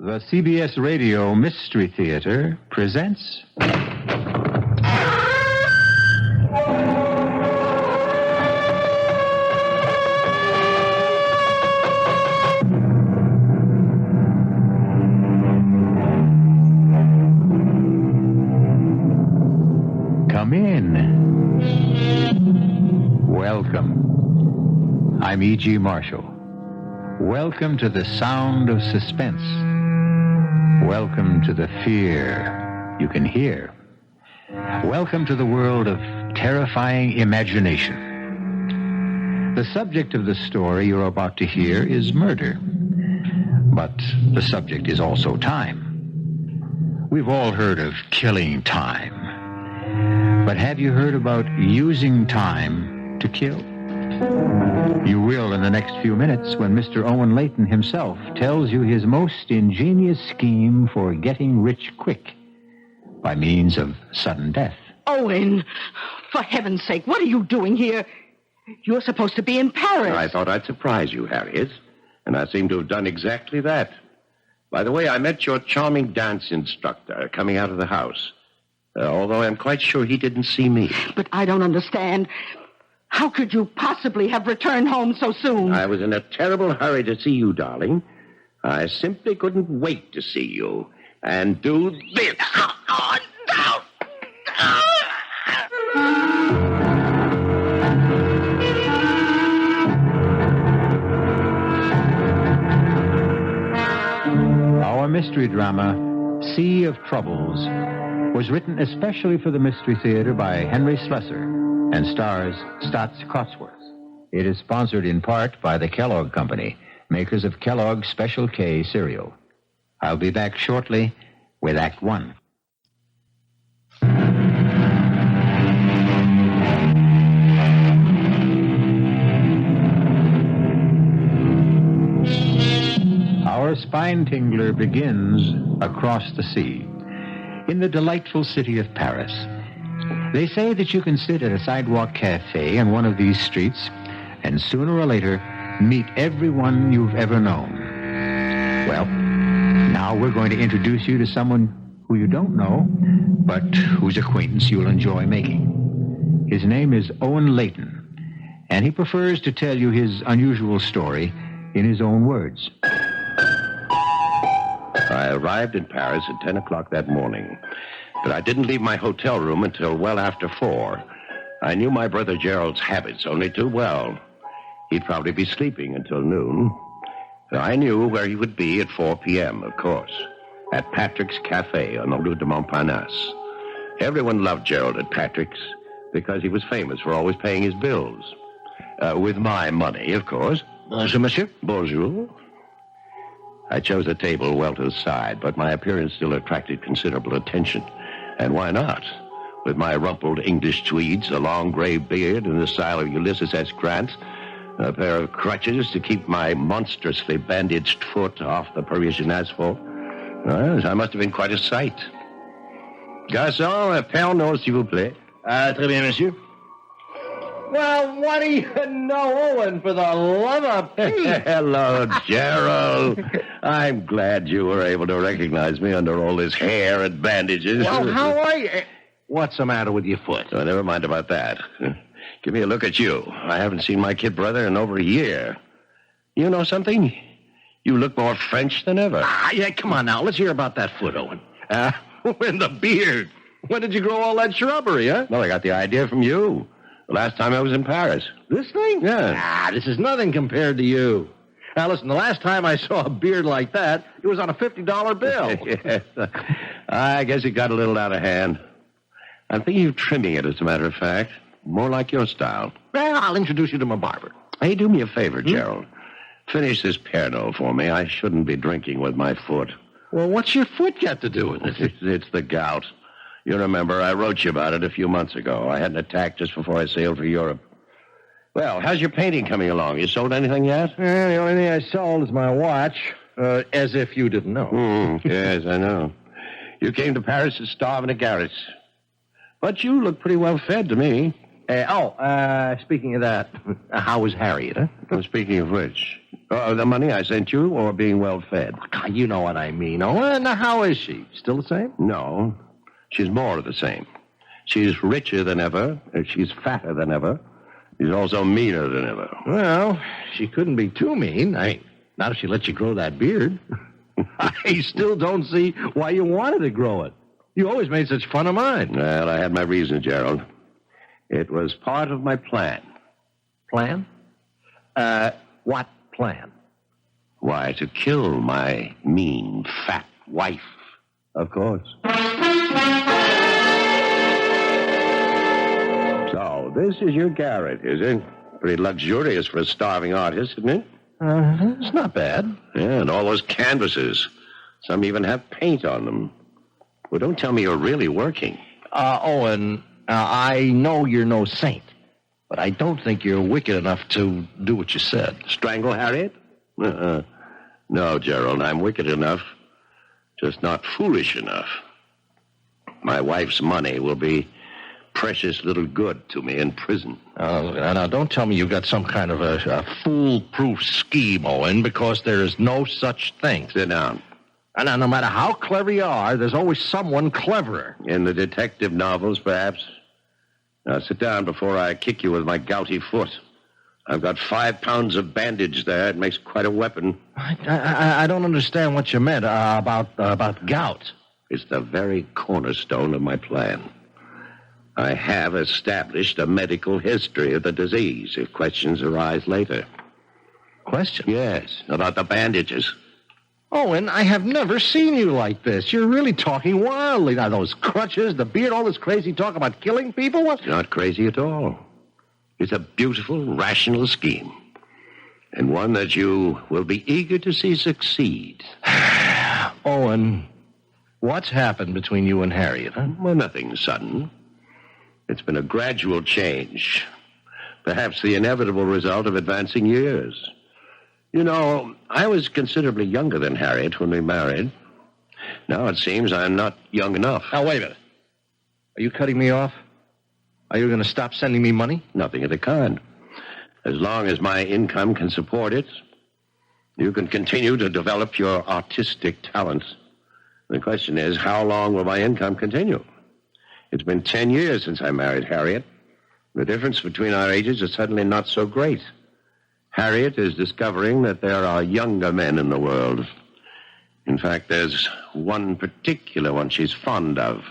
The CBS Radio Mystery Theater presents... Come in. Welcome. I'm E.G. Marshall. Welcome to the sound of suspense. Welcome to the fear you can hear. Welcome to the world of terrifying imagination. The subject of the story you're about to hear is murder. But the subject is also time. We've all heard of killing time. But have you heard about using time to kill? You will in the next few minutes when Mr. Owen Layton himself tells you his most ingenious scheme for getting rich quick by means of sudden death. Owen, for heaven's sake, what are you doing here? You're supposed to be in Paris. I thought I'd surprise you, Harriet, and I seem to have done exactly that. By the way, I met your charming dance instructor coming out of the house, although I'm quite sure he didn't see me. But I don't understand. How could you possibly have returned home so soon? I was in a terrible hurry to see you, darling. I simply couldn't wait to see you and do this. Our mystery drama, Sea of Troubles, was written especially for the Mystery Theater by Henry Slesar and stars Steets Cosworth. It is sponsored in part by the Kellogg Company, makers of Kellogg's Special K cereal. I'll be back shortly with Act One. Our spine tingler begins across the sea, in the delightful city of Paris. They say that you can sit at a sidewalk cafe in one of these streets and sooner or later meet everyone you've ever known. Well, now we're going to introduce you to someone who you don't know, but whose acquaintance you'll enjoy making. His name is Owen Layton, and he prefers to tell you his unusual story in his own words. I arrived in Paris at 10 o'clock that morning, but I didn't leave my hotel room until well after 4. I knew my brother Gerald's habits only too well. He'd probably be sleeping until noon. I knew where he would be at 4 p.m., of course, at Patrick's Cafe on the Rue de Montparnasse. Everyone loved Gerald at Patrick's because he was famous for always paying his bills. With my money, of course. Bonjour, monsieur. Bonjour. I chose a table well to the side, but my appearance still attracted considerable attention. And why not? With my rumpled English tweeds, a long gray beard in the style of Ulysses S. Grant, a pair of crutches to keep my monstrously bandaged foot off the Parisian asphalt. Well, I must have been quite a sight. Garçon, un Pernod, s'il vous plaît. Très bien, monsieur. Well, what do you know, Owen, for the love of Pete? Hello, Gerald. I'm glad you were able to recognize me under all this hair and bandages. Well, how are you? What's the matter with your foot? Oh, never mind about that. Give me a look at you. I haven't seen my kid brother in over a year. You know something? You look more French than ever. Yeah, come on now. Let's hear about that foot, Owen. And the beard. When did you grow all that shrubbery, huh? Well, I got the idea from you. The last time I was in Paris. This thing? Yeah. This is nothing compared to you. Now, listen, the last time I saw a beard like that, it was on a $50 bill. Yes. I guess it got a little out of hand. I'm thinking of trimming it, as a matter of fact. More like your style. Well, I'll introduce you to my barber. Hey, do me a favor, Gerald. Finish this Pernod for me. I shouldn't be drinking with my foot. Well, what's your foot got to do with it? It's the gout. You remember, I wrote you about it a few months ago. I had an attack just before I sailed for Europe. Well, how's your painting coming along? You sold anything yet? The only thing I sold is my watch. As if you didn't know. Yes, I know. You came to Paris to starve in a garret. But you look pretty well fed to me. Speaking of that, how was Harriet, huh? Well, speaking of which, The money I sent you or being well fed? You know what I mean, Owen. Now, how is she? Still the same? No, she's more of the same. She's richer than ever. She's fatter than ever. She's also meaner than ever. Well, she couldn't be too mean. Not if she let you grow that beard. I still don't see why you wanted to grow it. You always made such fun of mine. Well, I had my reasons, Gerald. It was part of my plan. Plan? What plan? Why, to kill my mean, fat wife. Of course. So, this is your garret, is it? Pretty luxurious for a starving artist, isn't it? It's not bad. Yeah, and all those canvases. Some even have paint on them. Well, don't tell me you're really working. Owen, I know you're no saint, but I don't think you're wicked enough to do what you said. Strangle Harriet? No, Gerald, I'm wicked enough. Just not foolish enough. My wife's money will be precious little good to me in prison. Now, don't tell me you've got some kind of a foolproof scheme, Owen, because there is no such thing. Sit down. And no matter how clever you are, there's always someone cleverer. In the detective novels, perhaps. Now, sit down before I kick you with my gouty foot. I've got 5 pounds of bandage there. It makes quite a weapon. I don't understand what you meant about gout. It's the very cornerstone of my plan. I have established a medical history of the disease if questions arise later. Question? Yes, about the bandages. Owen, I have never seen you like this. You're really talking wildly. Now, those crutches, the beard, all this crazy talk about killing people? What? It's not crazy at all. It's a beautiful, rational scheme. And one that you will be eager to see succeed. Owen, what's happened between you and Harriet, huh? Well, nothing sudden. It's been a gradual change. Perhaps the inevitable result of advancing years. You know, I was considerably younger than Harriet when we married. Now it seems I'm not young enough. Now, wait a minute. Are you cutting me off? Are you going to stop sending me money? Nothing of the kind. As long as my income can support it, you can continue to develop your artistic talents. The question is, how long will my income continue? It's been 10 years since I married Harriet. The difference between our ages is suddenly not so great. Harriet is discovering that there are younger men in the world. In fact, there's one particular one she's fond of.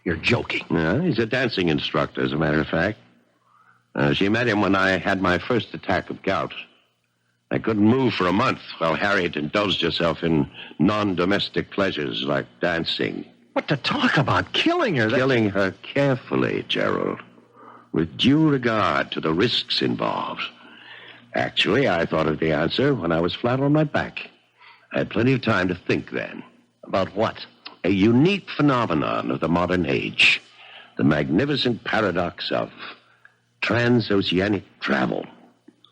You're joking. Yeah, he's a dancing instructor, as a matter of fact. She met him when I had my first attack of gout. I couldn't move for a month while Harriet indulged herself in non-domestic pleasures like dancing. What to talk about? Killing her? Killing her carefully, Gerald, with due regard to the risks involved. Actually, I thought of the answer when I was flat on my back. I had plenty of time to think then. About what? A unique phenomenon of the modern age. The magnificent paradox of transoceanic travel.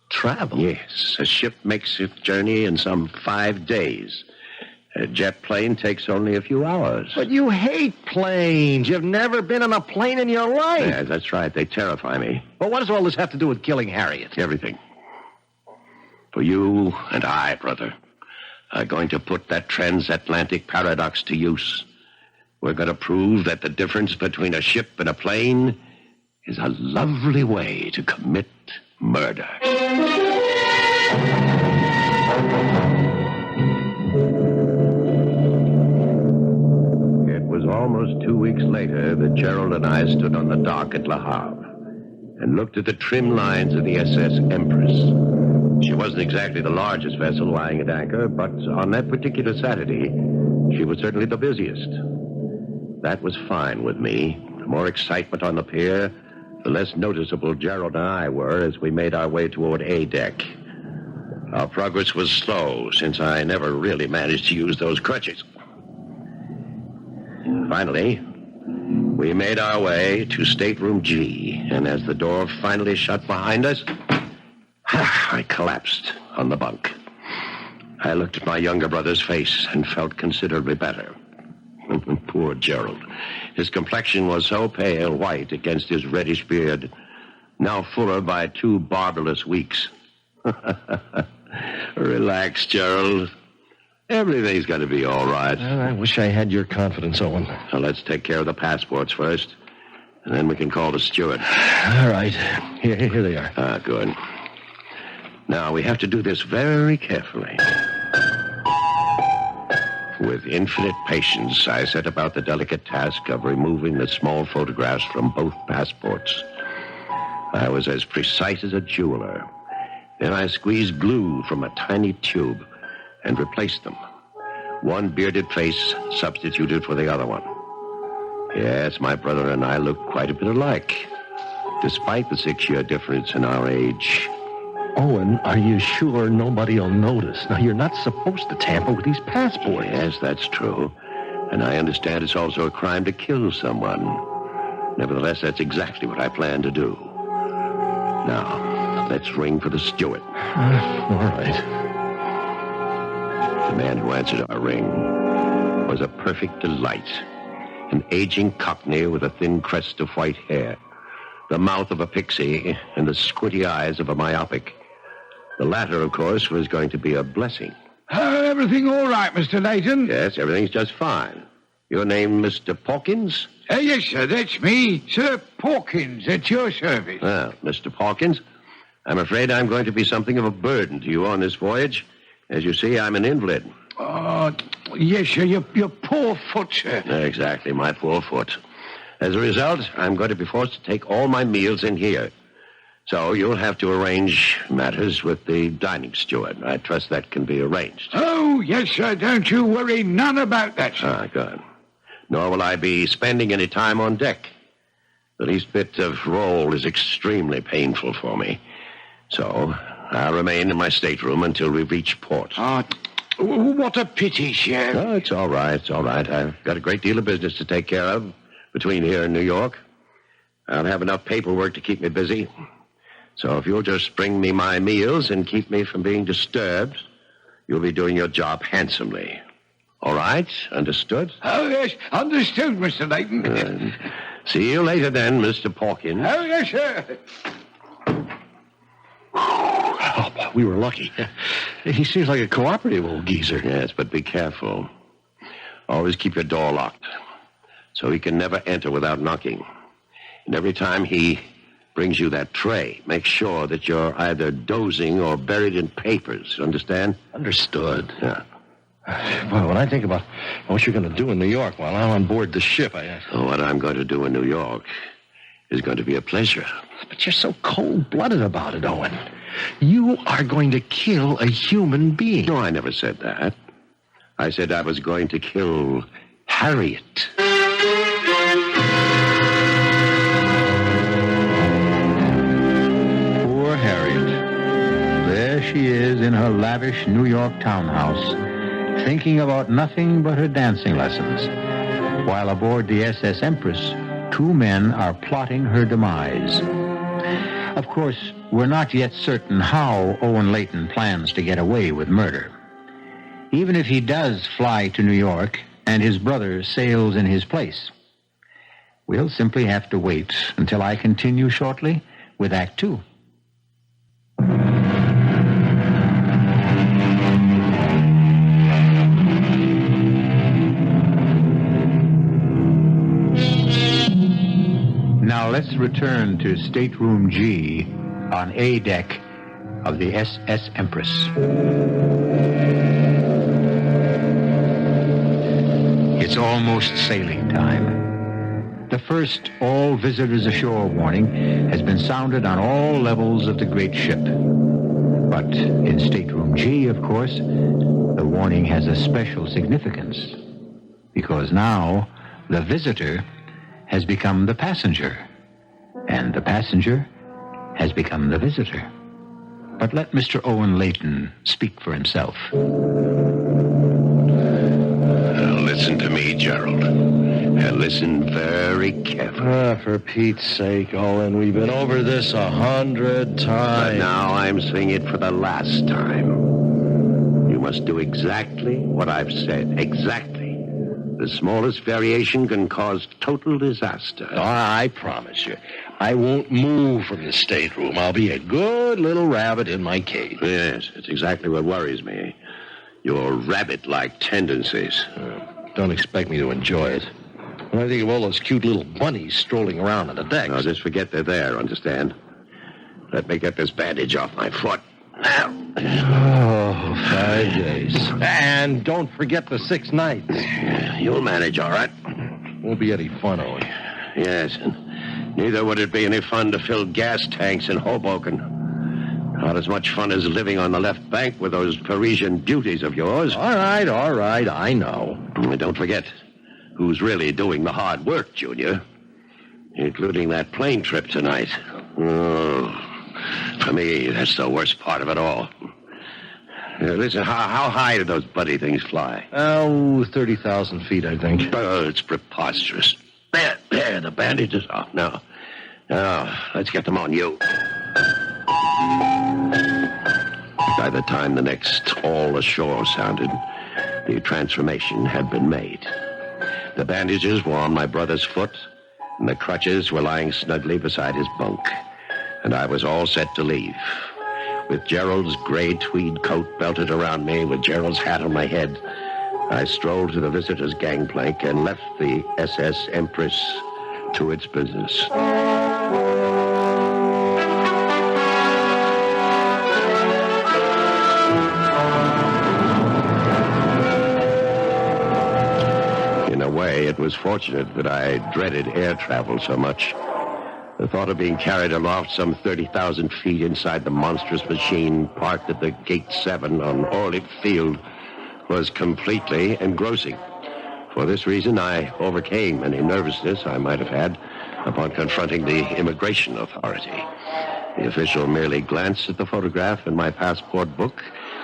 Travel? Yes. A ship makes its journey in some 5 days. A jet plane takes only a few hours. But you hate planes. You've never been on a plane in your life. Yeah, that's right. They terrify me. But what does all this have to do with killing Harriet? Everything. For you and I, brother, are going to put that transatlantic paradox to use. We're going to prove that the difference between a ship and a plane is a lovely way to commit murder. It was almost 2 weeks later that Gerald and I stood on the dock at Le Havre and looked at the trim lines of the SS Empress. She wasn't exactly the largest vessel lying at anchor, but on that particular Saturday, she was certainly the busiest. That was fine with me. The more excitement on the pier, the less noticeable Gerald and I were as we made our way toward A deck. Our progress was slow, since I never really managed to use those crutches. Finally, we made our way to stateroom G, and as the door finally shut behind us, I collapsed on the bunk. I looked at my younger brother's face and felt considerably better. Poor Gerald. His complexion was so pale white against his reddish beard, now fuller by 2 barbarous weeks. Relax, Gerald. Everything's going to be all right. Well, I wish I had your confidence, Owen. Now, let's take care of the passports first, and then we can call the steward. All right. Here they are. Ah, good. Now, we have to do this very carefully. With infinite patience, I set about the delicate task of removing the small photographs from both passports. I was as precise as a jeweler. Then I squeezed glue from a tiny tube and replaced them. One bearded face substituted for the other one. Yes, my brother and I look quite a bit alike, despite the 6-year difference in our age. Owen, are you sure nobody will notice? Now, you're not supposed to tamper with these passports. Yes, that's true. And I understand it's also a crime to kill someone. Nevertheless, that's exactly what I plan to do. Now, let's ring for the steward. All right. The man who answered our ring was a perfect delight. An aging cockney with a thin crest of white hair, the mouth of a pixie, and the squinty eyes of a myopic. The latter, of course, was going to be a blessing. Everything all right, Mr. Layton? Yes, everything's just fine. Your name, Mr. Pawkins? Yes, sir, that's me. Sir Pawkins, at your service. Well, Mr. Pawkins, I'm afraid I'm going to be something of a burden to you on this voyage. As you see, I'm an invalid. Oh, yes, sir, your poor foot, sir. Exactly, my poor foot. As a result, I'm going to be forced to take all my meals in here. So you'll have to arrange matters with the dining steward. I trust that can be arranged. Oh, yes, sir, don't you worry none about that, sir. Ah, good. Nor will I be spending any time on deck. The least bit of roll is extremely painful for me. So I'll remain in my stateroom until we reach port. What a pity, sir. Oh, it's all right, it's all right. I've got a great deal of business to take care of between here and New York. I'll have enough paperwork to keep me busy. So if you'll just bring me my meals and keep me from being disturbed, you'll be doing your job handsomely. All right? Understood? Oh, yes, understood, Mr. Layton. See you later then, Mr. Pawkins. Oh, yes, sir. Oh, we were lucky. He seems like a cooperative old geezer. Yes, but be careful. Always keep your door locked, so he can never enter without knocking. And every time he brings you that tray, make sure that you're either dozing or buried in papers. Understand? Understood. Yeah. Well, when I think about what you're going to do in New York while I'm on board the ship, What I'm going to do in New York is going to be a pleasure. But you're so cold-blooded about it, Owen. You are going to kill a human being. No, I never said that. I said I was going to kill Harriet. Poor Harriet. There she is in her lavish New York townhouse, thinking about nothing but her dancing lessons, while aboard the SS Empress, 2 men are plotting her demise. Of course, we're not yet certain how Owen Layton plans to get away with murder. Even if he does fly to New York and his brother sails in his place, we'll simply have to wait until I continue shortly with Act 2. Now let's return to Stateroom G on A deck of the SS Empress. It's almost sailing time. The first all visitors ashore warning has been sounded on all levels of the great ship. But in Stateroom G, of course, the warning has a special significance, because now the visitor has become the passenger, and the passenger has become the visitor. But let Mr. Owen Layton speak for himself. Now listen to me, Gerald, and listen very carefully. For Pete's sake, Owen, we've been over this 100 times. But now I'm saying it for the last time. You must do exactly what I've said. Exactly. The smallest variation can cause total disaster. Oh, I promise you, I won't move from the stateroom. I'll be a good little rabbit in my cage. Yes, it's exactly what worries me. Your rabbit-like tendencies. Don't expect me to enjoy it. When I think of all those cute little bunnies strolling around on the deck. No, just forget they're there, understand? Let me get this bandage off my foot. Now. Oh, 5 days. And don't forget the 6 nights. You'll manage, all right? Won't be any fun, Owen. Yes, and neither would it be any fun to fill gas tanks in Hoboken. Not as much fun as living on the left bank with those Parisian beauties of yours. All right, I know. And don't forget who's really doing the hard work, Junior. Including that plane trip tonight. Oh, for me, that's the worst part of it all. Listen, how high do those buddy things fly? Oh, 30,000 feet, I think. Oh, it's preposterous. There, the bandage is off. Now, let's get them on you. By the time the next all ashore sounded, the transformation had been made. The bandages were on my brother's foot, and the crutches were lying snugly beside his bunk. And I was all set to leave. With Gerald's gray tweed coat belted around me, with Gerald's hat on my head, I strolled to the visitor's gangplank and left the SS Empress to its business. In a way, it was fortunate that I dreaded air travel so much. The thought of being carried aloft some 30,000 feet inside the monstrous machine parked at the Gate 7 on Orlick Field was completely engrossing. For this reason, I overcame any nervousness I might have had upon confronting the immigration authority. The official merely glanced at the photograph in my passport book,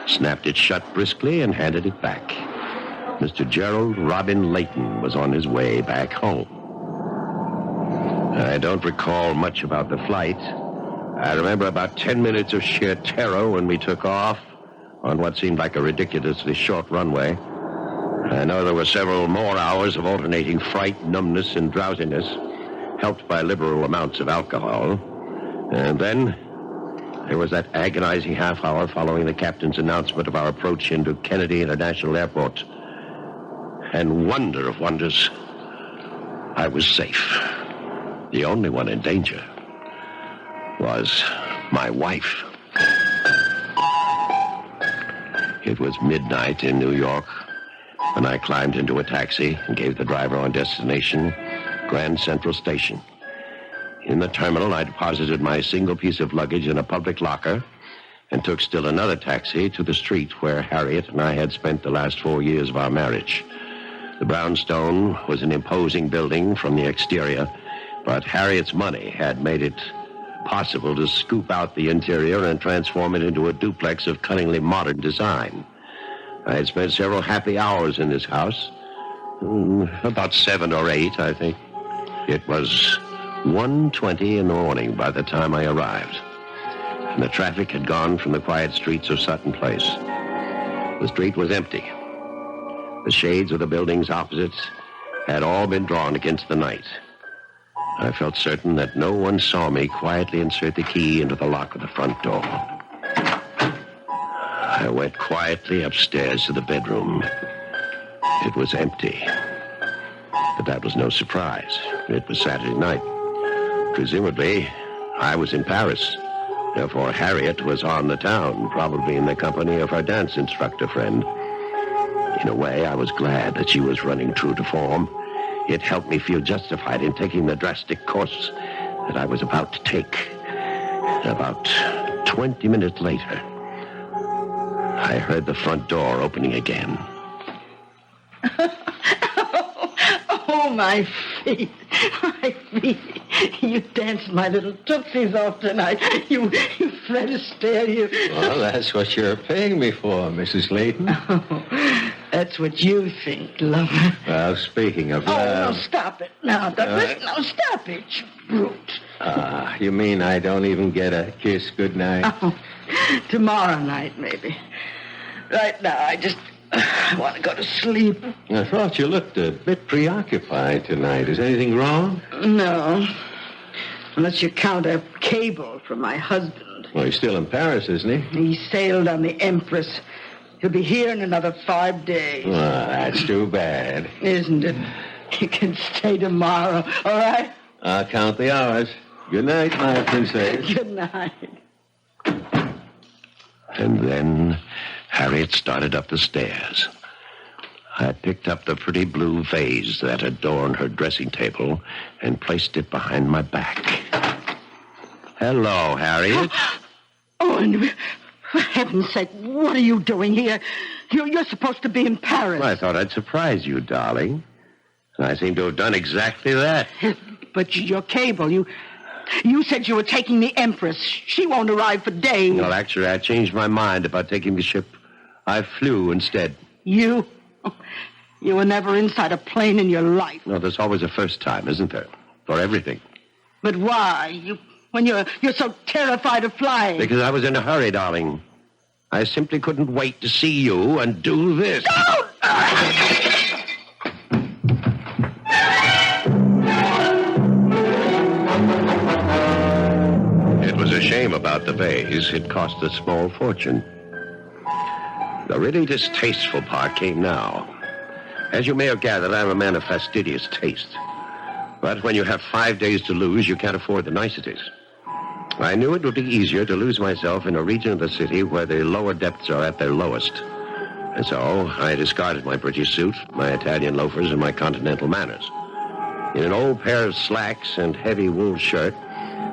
snapped it shut briskly, and handed it back. Mr. Gerald Robin Layton was on his way back home. I don't recall much about the flight. I remember about 10 minutes of sheer terror when we took off on what seemed like a ridiculously short runway. I know there were several more hours of alternating fright, numbness, and drowsiness, helped by liberal amounts of alcohol. And then there was that agonizing half hour following the captain's announcement of our approach into Kennedy International Airport. And wonder of wonders, I was safe. The only one in danger was my wife. It was midnight in New York when I climbed into a taxi and gave the driver our destination, Grand Central Station. In the terminal, I deposited my single piece of luggage in a public locker and took still another taxi to the street where Harriet and I had spent the last 4 years of our marriage. The brownstone was an imposing building from the exterior, but Harriet's money had made it possible to scoop out the interior and transform it into a duplex of cunningly modern design. I had spent several happy hours in this house, about 7 or 8, I think. It was 1:20 in the morning by the time I arrived, and the traffic had gone from the quiet streets of Sutton Place. The street was empty. The shades of the buildings opposite had all been drawn against the night. I felt certain that no one saw me quietly insert the key into the lock of the front door. I went quietly upstairs to the bedroom. It was empty. But that was no surprise. It was Saturday night. Presumably, I was in Paris. Therefore, Harriet was on the town, probably in the company of her dance instructor friend. In a way, I was glad that she was running true to form. It helped me feel justified in taking the drastic course that I was about to take. About 20 minutes later, I heard the front door opening again. Oh, my feet. My feet. You danced my little tootsies off tonight. You Fred Astaire, you... Well, that's what you're paying me for, Mrs. Layton. Oh, that's what you think, lover. Well, speaking of Oh, love... no, stop it. Now, Douglas, no, stop it, you brute. You mean I don't even get a kiss goodnight? Oh, tomorrow night, maybe. Right now, I just I want to go to sleep. I thought you looked a bit preoccupied tonight. Is anything wrong? No. Unless you count a cable from my husband. Well, he's still in Paris, isn't he? He sailed on the Empress. He'll be here in another 5 days. Well, that's too bad. Isn't it? You can stay tomorrow, all right? I'll count the hours. Good night, my princess. Good night. And then Harriet started up the stairs. I picked up the pretty blue vase that adorned her dressing table and placed it behind my back. Hello, Harriet. Oh, and for heaven's sake, what are you doing here? You're supposed to be in Paris. Well, I thought I'd surprise you, darling. And I seem to have done exactly that. But your cable, you said you were taking the Empress. She won't arrive for days. Well, actually, I changed my mind about taking the ship. I flew instead. You? You were never inside a plane in your life. No, there's always a first time, isn't there? For everything. But why? When you're so terrified of flying. Because I was in a hurry, darling. I simply couldn't wait to see you and do this. Don't! It was a shame about the vase. It cost a small fortune. The really distasteful part came now. As you may have gathered, I'm a man of fastidious taste. But when you have 5 days to lose, you can't afford the niceties. I knew it would be easier to lose myself in a region of the city where the lower depths are at their lowest. And so I discarded my British suit, my Italian loafers, and my continental manners. In an old pair of slacks and heavy wool shirt,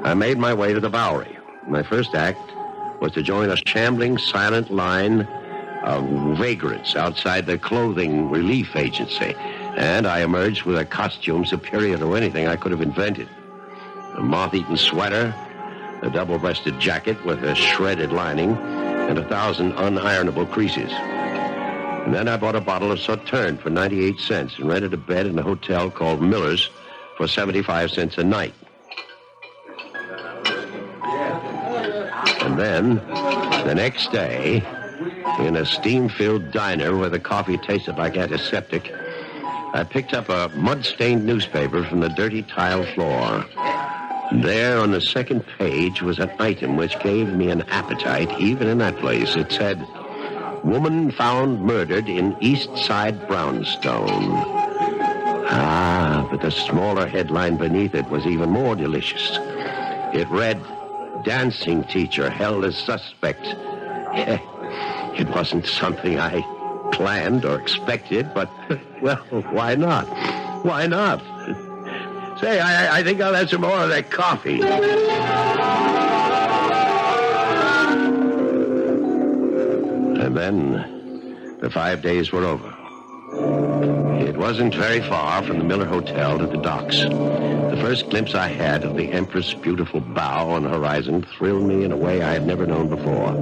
I made my way to the Bowery. My first act was to join a shambling, silent line of vagrants outside the clothing relief agency, and I emerged with a costume superior to anything I could have invented. A moth-eaten sweater, a double-breasted jacket with a shredded lining, and 1,000 unironable creases. And then I bought a bottle of Sauterne for 98 cents and rented a bed in a hotel called Miller's for 75 cents a night. And then, the next day, in a steam-filled diner where the coffee tasted like antiseptic, I picked up a mud-stained newspaper from the dirty tile floor. There on the second page was an item which gave me an appetite even in that place. It said, "Woman found murdered in East Side Brownstone." Ah, but the smaller headline beneath it was even more delicious. It read, "Dancing teacher held as suspect." It wasn't something I planned or expected, but, well, why not? Why not? Say, I think I'll have some more of that coffee. And then the 5 days were over. It wasn't very far from the Miller Hotel to the docks. The first glimpse I had of the Empress' beautiful bow on the horizon thrilled me in a way I had never known before.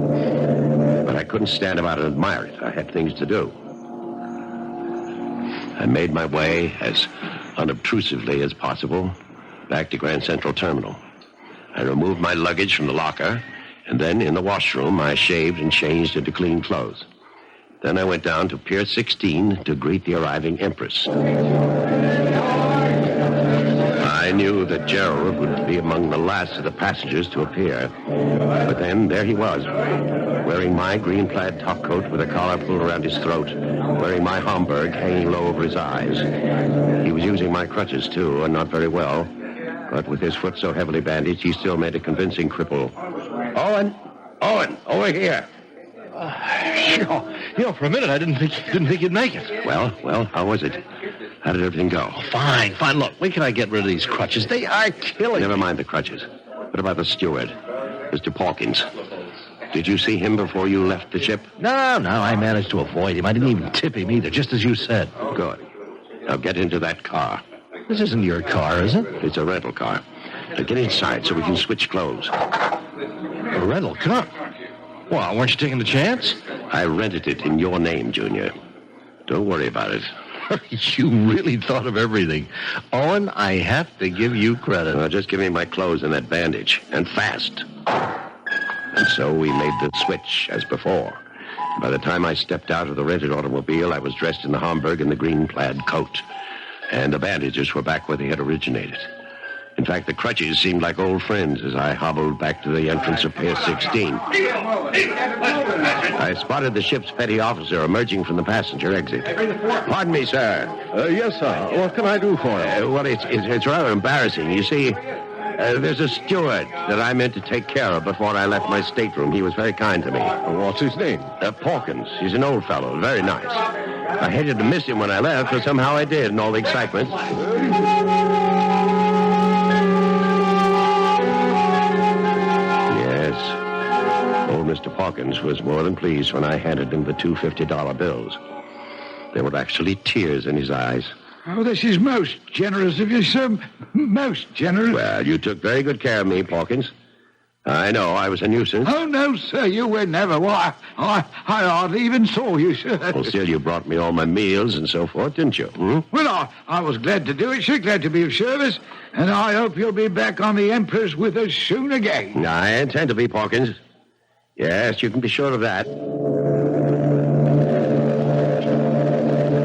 But I couldn't stand about and admire it. I had things to do. I made my way as unobtrusively as possible back to Grand Central Terminal. I removed my luggage from the locker, and then in the washroom I shaved and changed into clean clothes. Then I went down to Pier 16 to greet the arriving Empress. I knew that Gerald would be among the last of the passengers to appear. But then there he was, wearing my green plaid topcoat with a collar pulled around his throat, wearing my Homburg hanging low over his eyes. He was using my crutches, too, and not very well. But with his foot so heavily bandaged, he still made a convincing cripple. Owen, over here. For a minute I didn't think you'd make it. Well, how was it? How did everything go? Fine. Look, when can I get rid of these crutches? They are killing Never me. mind the crutches. What about the steward, Mr. Pawkins? Did you see him before you left the ship? No, I managed to avoid him. I didn't even tip him either, just as you said. Good. Now get into that car. This isn't your car, is it? It's a rental car. Now get inside so we can switch clothes. A rental car? Well, weren't you taking the chance? I rented it in your name, Junior. Don't worry about it. You really thought of everything. Owen, I have to give you credit. Now just give me my clothes and that bandage, and fast. And so we made the switch as before. By the time I stepped out of the rented automobile, I was dressed in the Homburg and the green plaid coat. And the bandages were back where they had originated. In fact, the crutches seemed like old friends as I hobbled back to the entrance of Pier 16. I spotted the ship's petty officer emerging from the passenger exit. Pardon me, sir. Yes, sir. What can I do for you? Well, it's rather embarrassing. You see, there's a steward that I meant to take care of before I left my stateroom. He was very kind to me. What's his name? Pawkins. He's an old fellow, very nice. I hated to miss him when I left, but somehow I did in all the excitement. Old Mr. Pawkins was more than pleased when I handed him the two $50 bills. There were actually tears in his eyes. Oh, this is most generous of you, sir. Most generous. Well, you took very good care of me, Pawkins. I know I was a nuisance. Oh, no, sir, you were never. Why, I hardly even saw you, sir. Well, still, you brought me all my meals and so forth, didn't you? Well, I was glad to do it, sir. Glad to be of service. And I hope you'll be back on the Empress with us soon again. I intend to be, Pawkins. Yes, you can be sure of that.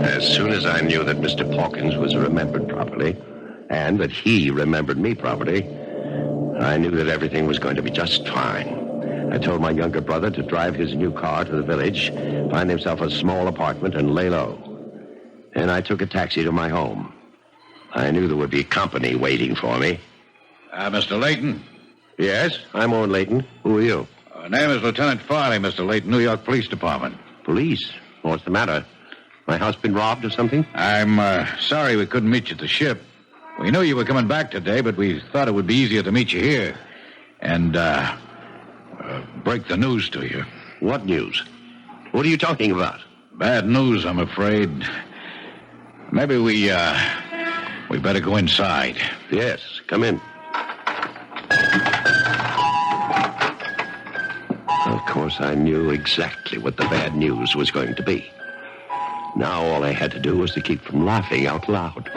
As soon as I knew that Mr. Pawkins was remembered properly, and that he remembered me properly, I knew that everything was going to be just fine. I told my younger brother to drive his new car to the village, find himself a small apartment, and lay low. And I took a taxi to my home. I knew there would be company waiting for me. Mr. Layton? Yes, I'm Owen Layton. Who are you? Name is Lieutenant Farley, Mr. Layton, New York Police Department. Police? What's the matter? My house been robbed or something? I'm sorry we couldn't meet you at the ship. We knew you were coming back today, but we thought it would be easier to meet you here and break the news to you. What news? What are you talking about? Bad news, I'm afraid. Maybe we better go inside. Yes, come in. Of course, I knew exactly what the bad news was going to be. Now all I had to do was to keep from laughing out loud.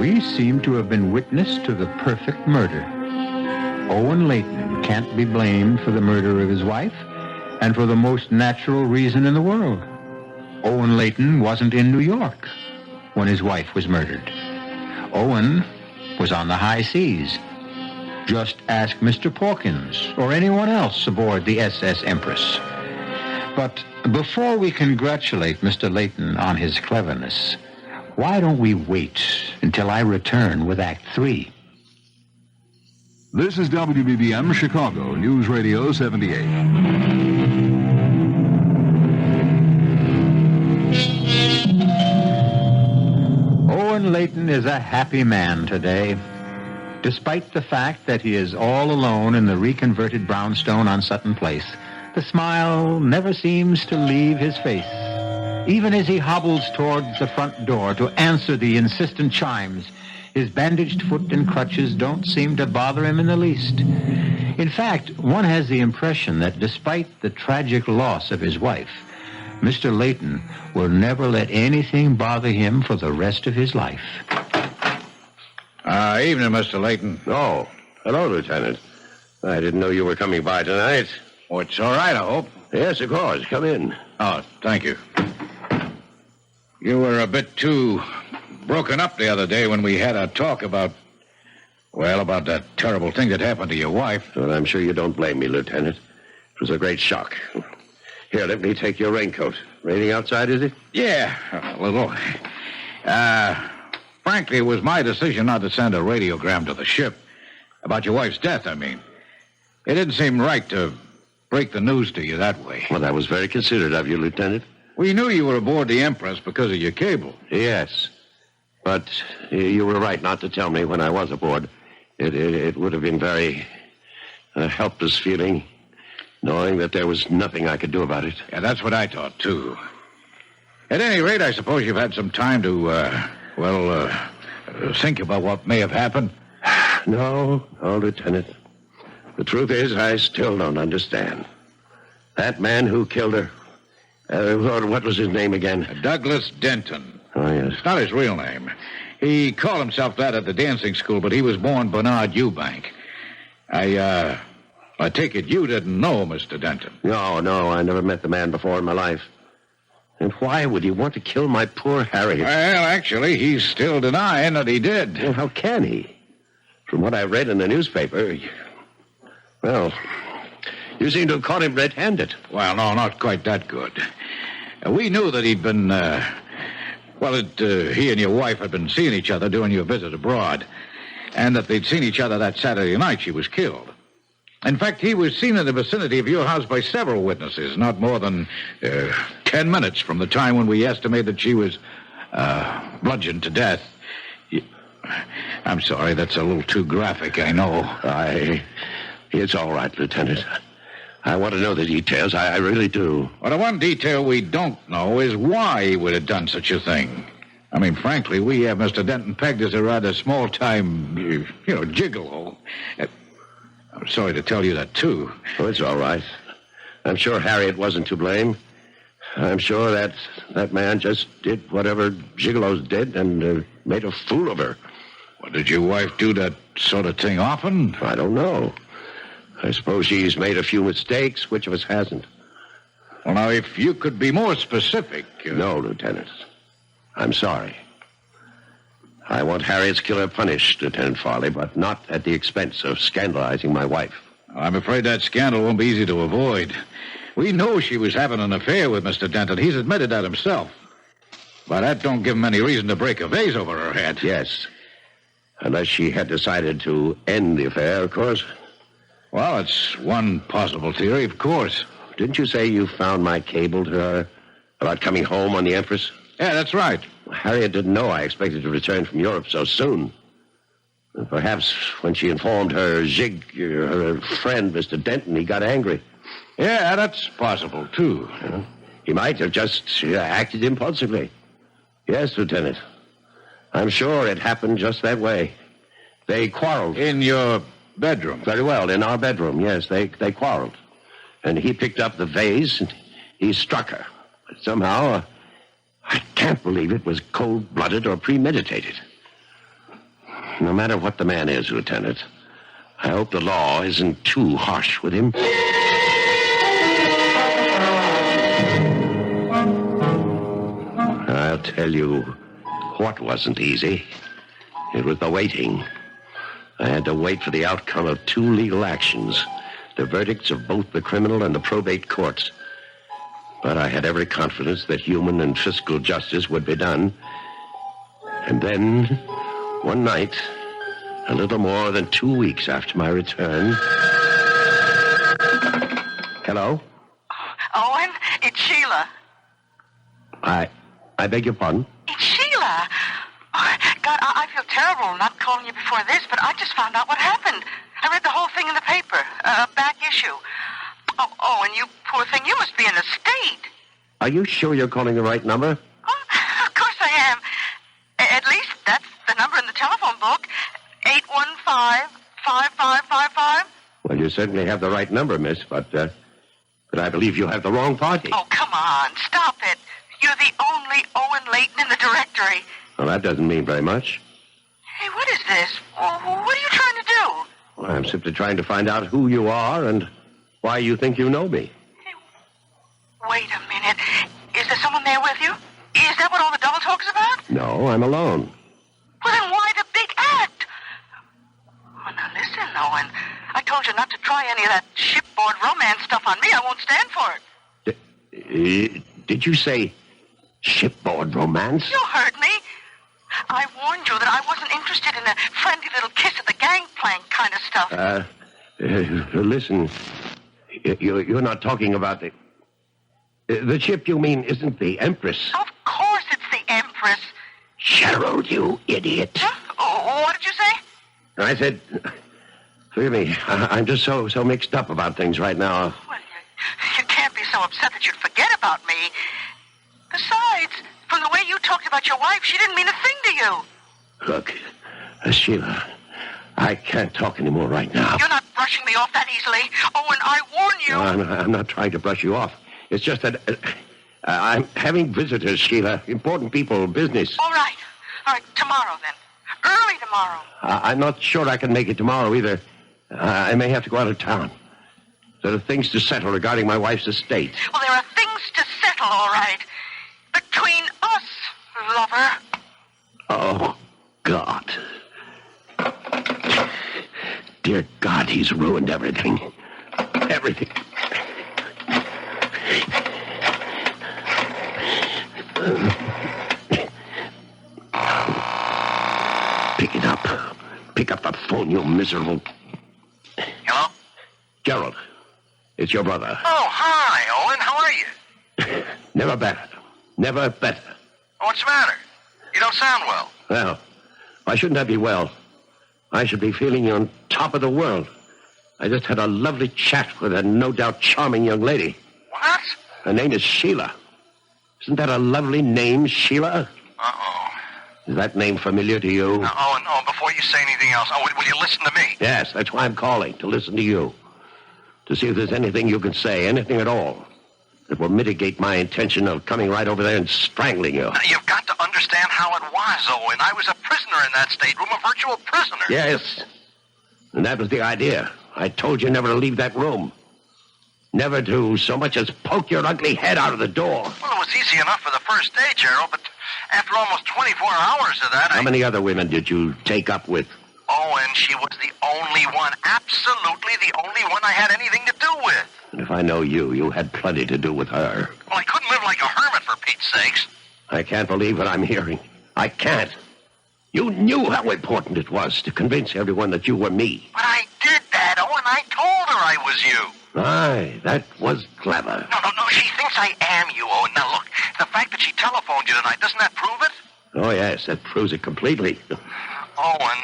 We seem to have been witness to the perfect murder. Owen Layton can't be blamed for the murder of his wife, and for the most natural reason in the world. Owen Layton wasn't in New York when his wife was murdered. Owen was on the high seas. Just ask Mr. Pawkins or anyone else aboard the SS Empress. But before we congratulate Mr. Layton on his cleverness, why don't we wait until I return with Act 3? This is WBBM Chicago, News Radio 78. Owen Layton is a happy man today, despite the fact that he is all alone in the reconverted brownstone on Sutton Place. The smile never seems to leave his face, even as he hobbles towards the front door to answer the insistent chimes. His bandaged foot and crutches don't seem to bother him in the least. In fact, one has the impression that despite the tragic loss of his wife, Mr. Layton will never let anything bother him for the rest of his life. Evening, Mr. Layton. Oh, hello, Lieutenant. I didn't know you were coming by tonight. Oh, it's all right, I hope. Yes, of course. Come in. Oh, thank you. You were a bit too broken up the other day when we had a talk about that terrible thing that happened to your wife. Well, I'm sure you don't blame me, Lieutenant. It was a great shock. Here, let me take your raincoat. Raining outside, is it? Yeah, a little. Frankly, it was my decision not to send a radiogram to the ship. About your wife's death, I mean. It didn't seem right to break the news to you that way. Well, that was very considerate of you, Lieutenant. We knew you were aboard the Empress because of your cable. Yes. But you were right not to tell me when I was aboard. It would have been very helpless feeling, knowing that there was nothing I could do about it. Yeah, that's what I thought, too. At any rate, I suppose you've had some time to, think about what may have happened. No, Lieutenant. The truth is, I still don't understand. That man who killed her, what was his name again? Douglas Denton. Oh, yes. It's not his real name. He called himself that at the dancing school, but he was born Bernard Eubank. I take it you didn't know Mr. Denton. No, I never met the man before in my life. And why would he want to kill my poor Harriet? Well, actually, he's still denying that he did. Well, how can he? From what I read in the newspaper, well, you seem to have caught him red-handed. Well, no, not quite that good. We knew that he'd been, he and your wife had been seeing each other during your visit abroad, and that they'd seen each other that Saturday night she was killed. In fact, he was seen in the vicinity of your house by several witnesses, not more than 10 minutes from the time when we estimate that she was bludgeoned to death. I'm sorry, that's a little too graphic, I know. It's all right, Lieutenant. I want to know the details. I really do. Well, the one detail we don't know is why he would have done such a thing. I mean, frankly, we have Mr. Denton pegged as a rather small-time, gigolo. I'm sorry to tell you that, too. Oh, it's all right. I'm sure Harriet wasn't to blame. I'm sure that man just did whatever gigolos did and made a fool of her. Well, did your wife do that sort of thing often? I don't know. I suppose she's made a few mistakes. Which of us hasn't? Well, now, if you could be more specific... No, Lieutenant. I'm sorry. I want Harriet's killer punished, Lieutenant Farley, but not at the expense of scandalizing my wife. I'm afraid that scandal won't be easy to avoid. We know she was having an affair with Mr. Denton. He's admitted that himself. But that don't give him any reason to break a vase over her head. Yes. Unless she had decided to end the affair, of course. Well, it's one possible theory, of course. Didn't you say you found my cable to her about coming home on the Empress? Yeah, that's right. Harriet didn't know I expected to return from Europe so soon. And perhaps when she informed her friend, Mr. Denton, he got angry. Yeah, that's possible, too. He might have just acted impulsively. Yes, Lieutenant. I'm sure it happened just that way. They quarreled. In your bedroom? Very well, in our bedroom, yes. They quarreled. And he picked up the vase and he struck her. But somehow... I can't believe it was cold-blooded or premeditated. No matter what the man is, Lieutenant, I hope the law isn't too harsh with him. I'll tell you what wasn't easy. It was the waiting. I had to wait for the outcome of 2 legal actions, the verdicts of both the criminal and the probate courts. But I had every confidence that human and fiscal justice would be done. And then, one night, a little more than 2 weeks after my return... Hello? Owen, it's Sheila. I beg your pardon? It's Sheila. Oh, God, I feel terrible not calling you before this, but I just found out what happened. I read the whole thing in the paper, back issue. Oh, and you poor thing, you must be in a state. Are you sure you're calling the right number? Oh, of course I am. At least that's the number in the telephone book. 815-5555. Well, you certainly have the right number, miss, but I believe you have the wrong party. Oh, come on, stop it. You're the only Owen Layton in the directory. Well, that doesn't mean very much. Hey, what is this? What are you trying to do? Well, I'm simply trying to find out who you are and why you think you know me. Hey, wait a minute. Is there someone there with you? Is that what all the double talk's about? No, I'm alone. Well, then why the big act? Oh, now listen, Owen. I told you not to try any of that shipboard romance stuff on me. I won't stand for it. Did you say shipboard romance? You heard me. I warned you that I wasn't interested in a friendly little kiss at the gangplank kind of stuff. Listen, you're not talking about the ship you mean isn't the Empress. Of course it's the Empress. Cheryl, you idiot. Huh? Oh, what did you say? I said, forgive me, I'm just so mixed up about things right now. Well, you can't be so upset that you'd forget about me. Besides, from the way you talked about your wife, she didn't mean a thing to you. Look, Sheila, I can't talk anymore right now. You're not brushing me off that easily. Oh, and I warn you. No, I'm not trying to brush you off. It's just that I'm having visitors, Sheila. Important people, business. All right, tomorrow then. Early tomorrow. I'm not sure I can make it tomorrow either. I may have to go out of town. There are things to settle regarding my wife's estate. Well, there are things to settle, all right. Between us, lover. Oh, God. Dear God, he's ruined everything. Everything. Pick it up. Pick up the phone, you miserable... Hello? Gerald, it's your brother. Oh, hi, Owen. How are you? Never better. Never better. What's the matter? You don't sound well. Well, why shouldn't I be well? I should be feeling on top of the world. I just had a lovely chat with a no doubt charming young lady. What? Her name is Sheila. Isn't that a lovely name, Sheila? Uh-oh. Is that name familiar to you? Owen, before you say anything else, will you listen to me? Yes, that's why I'm calling, to listen to you. To see if there's anything you can say, anything at all, that will mitigate my intention of coming right over there and strangling you. Now, you've got to understand how it was, Owen. I was a prisoner in that stateroom, a virtual prisoner. Yes, and that was the idea. I told you never to leave that room. Never to so much as poke your ugly head out of the door. Well, it was easy enough for the first day, Gerald, but after almost 24 hours of that, How many other women did you take up with? Owen, she was the only one, absolutely the only one I had anything to do with. And if I know you, you had plenty to do with her. Well, I couldn't live like a hermit, for Pete's sakes. I can't believe what I'm hearing. I can't. You knew how important it was to convince everyone that you were me. But I did that, Owen. I told her I was you. Aye, that was clever. No, she thinks I am you, Owen. Now, look, the fact that she telephoned you tonight, doesn't that prove it? Oh, yes, that proves it completely. Owen,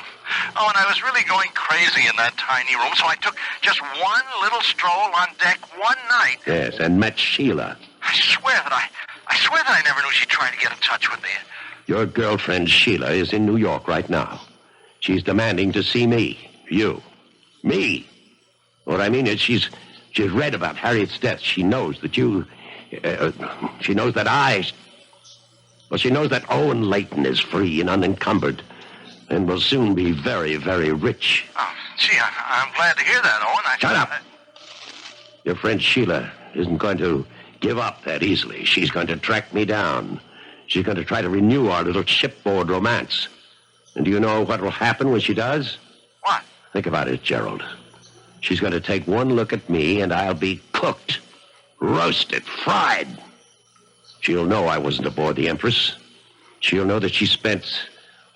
I was really going crazy in that tiny room, so I took just one little stroll on deck one night. Yes, and met Sheila. I swear that I never knew she'd try to get in touch with me. Your girlfriend, Sheila, is in New York right now. She's demanding to see me. You. Me. What I mean is she's read about Harriet's death. She knows that you... she knows that she knows that Owen Layton is free and unencumbered and will soon be very, very rich. Oh, gee, I'm glad to hear that, Owen. Shut up. Your friend Sheila isn't going to give up that easily. She's going to track me down. She's going to try to renew our little shipboard romance. And do you know what will happen when she does? What? Think about it, Gerald. She's going to take one look at me, and I'll be cooked, roasted, fried. She'll know I wasn't aboard the Empress. She'll know that she spent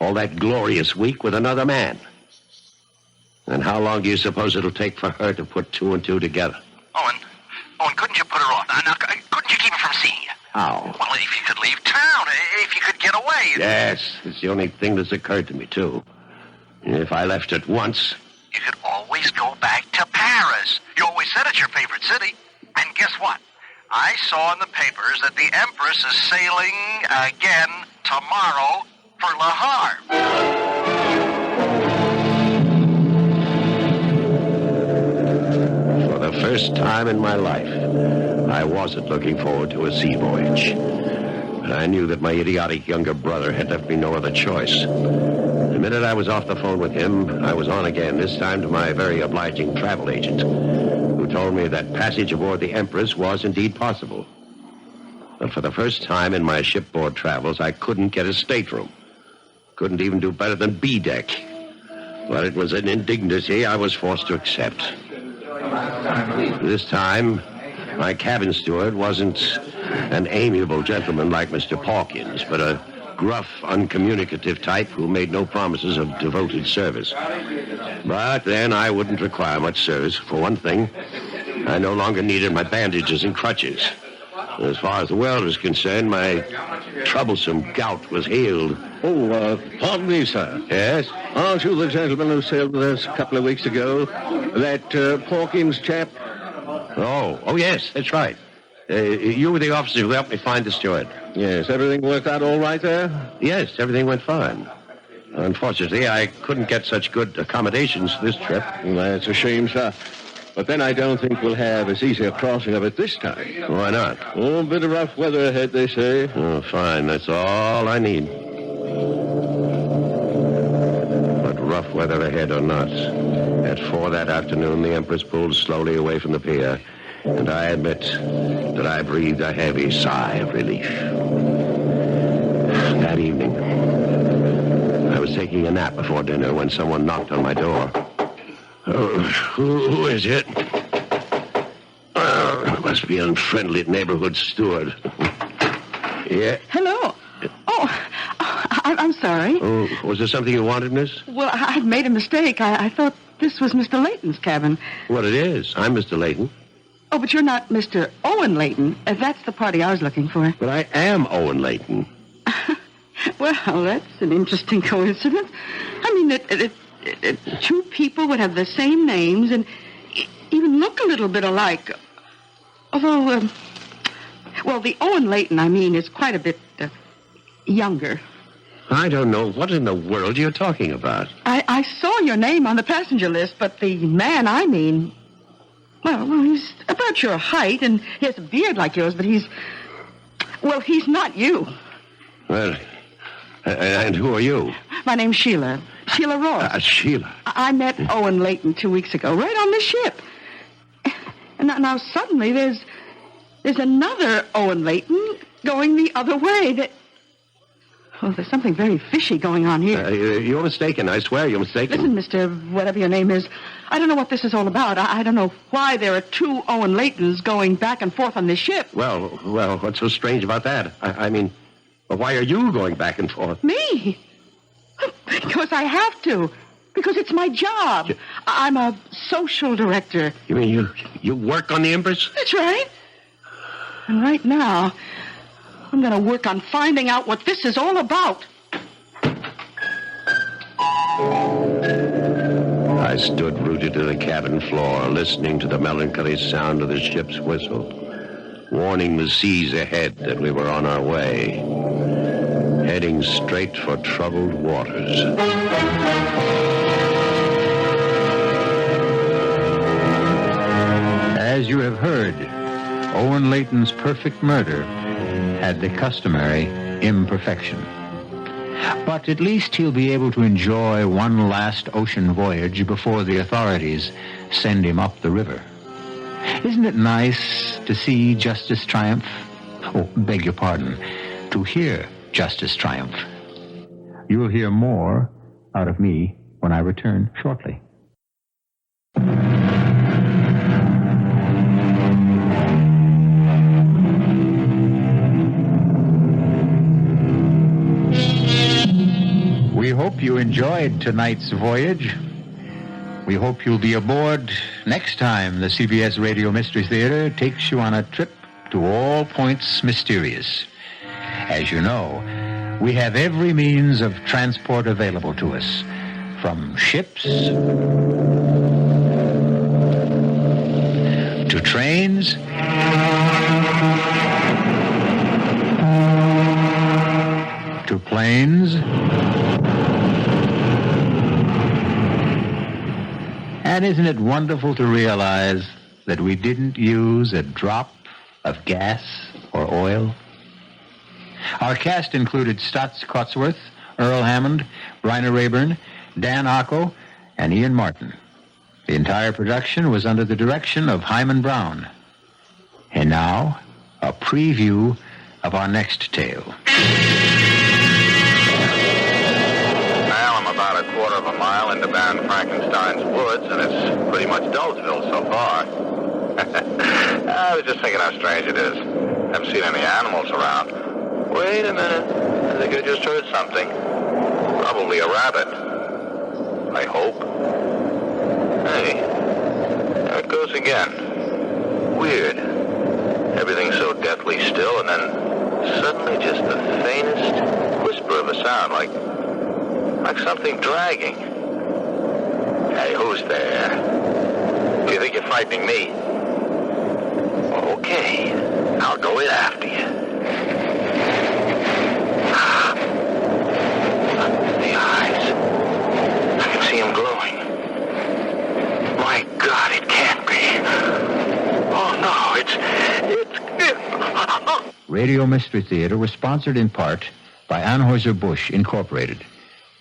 all that glorious week with another man. And how long do you suppose it'll take for her to put two and two together? Owen, couldn't you put her off? Now, couldn't you keep her from seeing you? How? Well, if you could leave town, if you could get away. Yes, it's the only thing that's occurred to me, too. If I left at once... You could always go back to Paris. You always said it's your favorite city. And guess what? I saw in the papers that the Empress is sailing again tomorrow for Le Havre. For the first time in my life, I wasn't looking forward to a sea voyage. But I knew that my idiotic younger brother had left me no other choice. The minute I was off the phone with him, I was on again, this time to my very obliging travel agent, who told me that passage aboard the Empress was indeed possible. But for the first time in my shipboard travels, I couldn't get a stateroom. Couldn't even do better than B-deck. But it was an indignity I was forced to accept. This time, my cabin steward wasn't an amiable gentleman like Mr. Pawkins, but a gruff, uncommunicative type who made no promises of devoted service. But then I wouldn't require much service. For one thing, I no longer needed my bandages and crutches. As far as the world was concerned, my troublesome gout was healed. Oh, pardon me, sir. Yes? Aren't you the gentleman who sailed with us a couple of weeks ago? That Pawkins chap? Oh, yes, that's right. You were the officer who helped me find the steward. Yes, everything worked out all right there? Yes, everything went fine. Unfortunately, I couldn't get such good accommodations this trip. Well, that's a shame, sir. But then I don't think we'll have as easy a crossing of it this time. Why not? Oh, a bit of rough weather ahead, they say. Oh, fine. That's all I need. But rough weather ahead or not, At 4 that afternoon, the Empress pulled slowly away from the pier, and I admit that I breathed a heavy sigh of relief. That evening, I was taking a nap before dinner when someone knocked on my door. Oh, who is it? Must be unfriendly neighborhood steward. Yeah. Hello. Oh, I'm sorry. Oh, was there something you wanted, miss? Well, I've made a mistake. I thought this was Mr. Layton's cabin. Well, it is. I'm Mr. Layton. Oh, but you're not Mr. Owen Layton. That's the party I was looking for. But I am Owen Layton. Well, that's an interesting coincidence. I mean, two people would have the same names and even look a little bit alike. Although, well, the Owen Layton, I mean, is quite a bit younger. I don't know what in the world you're talking about. I saw your name on the passenger list, but the man I mean, well, he's about your height, and he has a beard like yours, but he's not you. Well, and who are you? My name's Sheila. Sheila Ross. Sheila. I met Owen Layton 2 weeks ago, right on the ship. And now suddenly there's another Owen Layton going the other way. There's something very fishy going on here. You're mistaken. I swear you're mistaken. Listen, Mr. Whatever your name is, I don't know what this is all about. I don't know why there are two Owen Laytons going back and forth on this ship. Well, what's so strange about that? I mean, why are you going back and forth? Me? Because I have to. Because it's my job. I'm a social director. You mean you work on the Empress? That's right. And right now, I'm going to work on finding out what this is all about. I stood rooted to the cabin floor, listening to the melancholy sound of the ship's whistle, warning the seas ahead that we were on our way, heading straight for troubled waters. As you have heard, Owen Layton's perfect murder had the customary imperfection. But at least he'll be able to enjoy one last ocean voyage before the authorities send him up the river. Isn't it nice to see justice triumph? Oh, beg your pardon, to hear justice triumph. You'll hear more out of me when I return shortly. We hope you enjoyed tonight's voyage. We hope you'll be aboard next time the CBS Radio Mystery Theater takes you on a trip to all points mysterious. As you know, we have every means of transport available to us, from ships to trains to planes. And isn't it wonderful to realize that we didn't use a drop of gas or oil? Our cast included Steets Cosworth, Earl Hammond, Bryna Raeburn, Dan Ocko, and Ian Martin. The entire production was under the direction of Hyman Brown. And now, a preview of our next tale. Well, I'm about a quarter of a mile into Baron Frankenstein's woods, and it's pretty much Dulesville so far. I was just thinking how strange it is. Haven't seen any animals around. Wait a minute. I think I just heard something. Probably a rabbit. I hope. Hey, there it goes again. Weird. Everything's so deathly still, and then suddenly just the faintest whisper of a sound, like something dragging. Hey, who's there? Do you think you're frightening me? Okay, I'll go in after you. The eyes. I can see them glowing. My God, it can't be. Oh, no, it's... Radio Mystery Theater was sponsored in part by Anheuser-Busch Incorporated,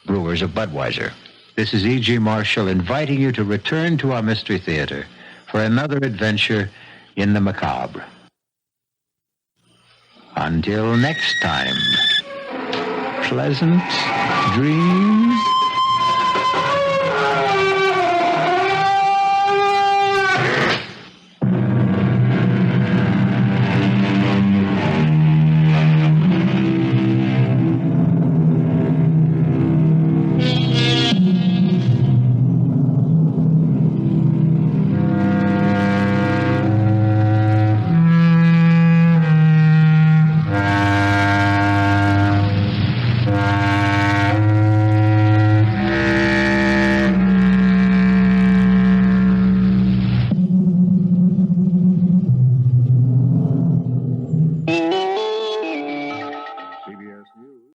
brewers of Budweiser. This is E.G. Marshall inviting you to return to our Mystery Theater for another adventure in the macabre. Until next time, pleasant dreams.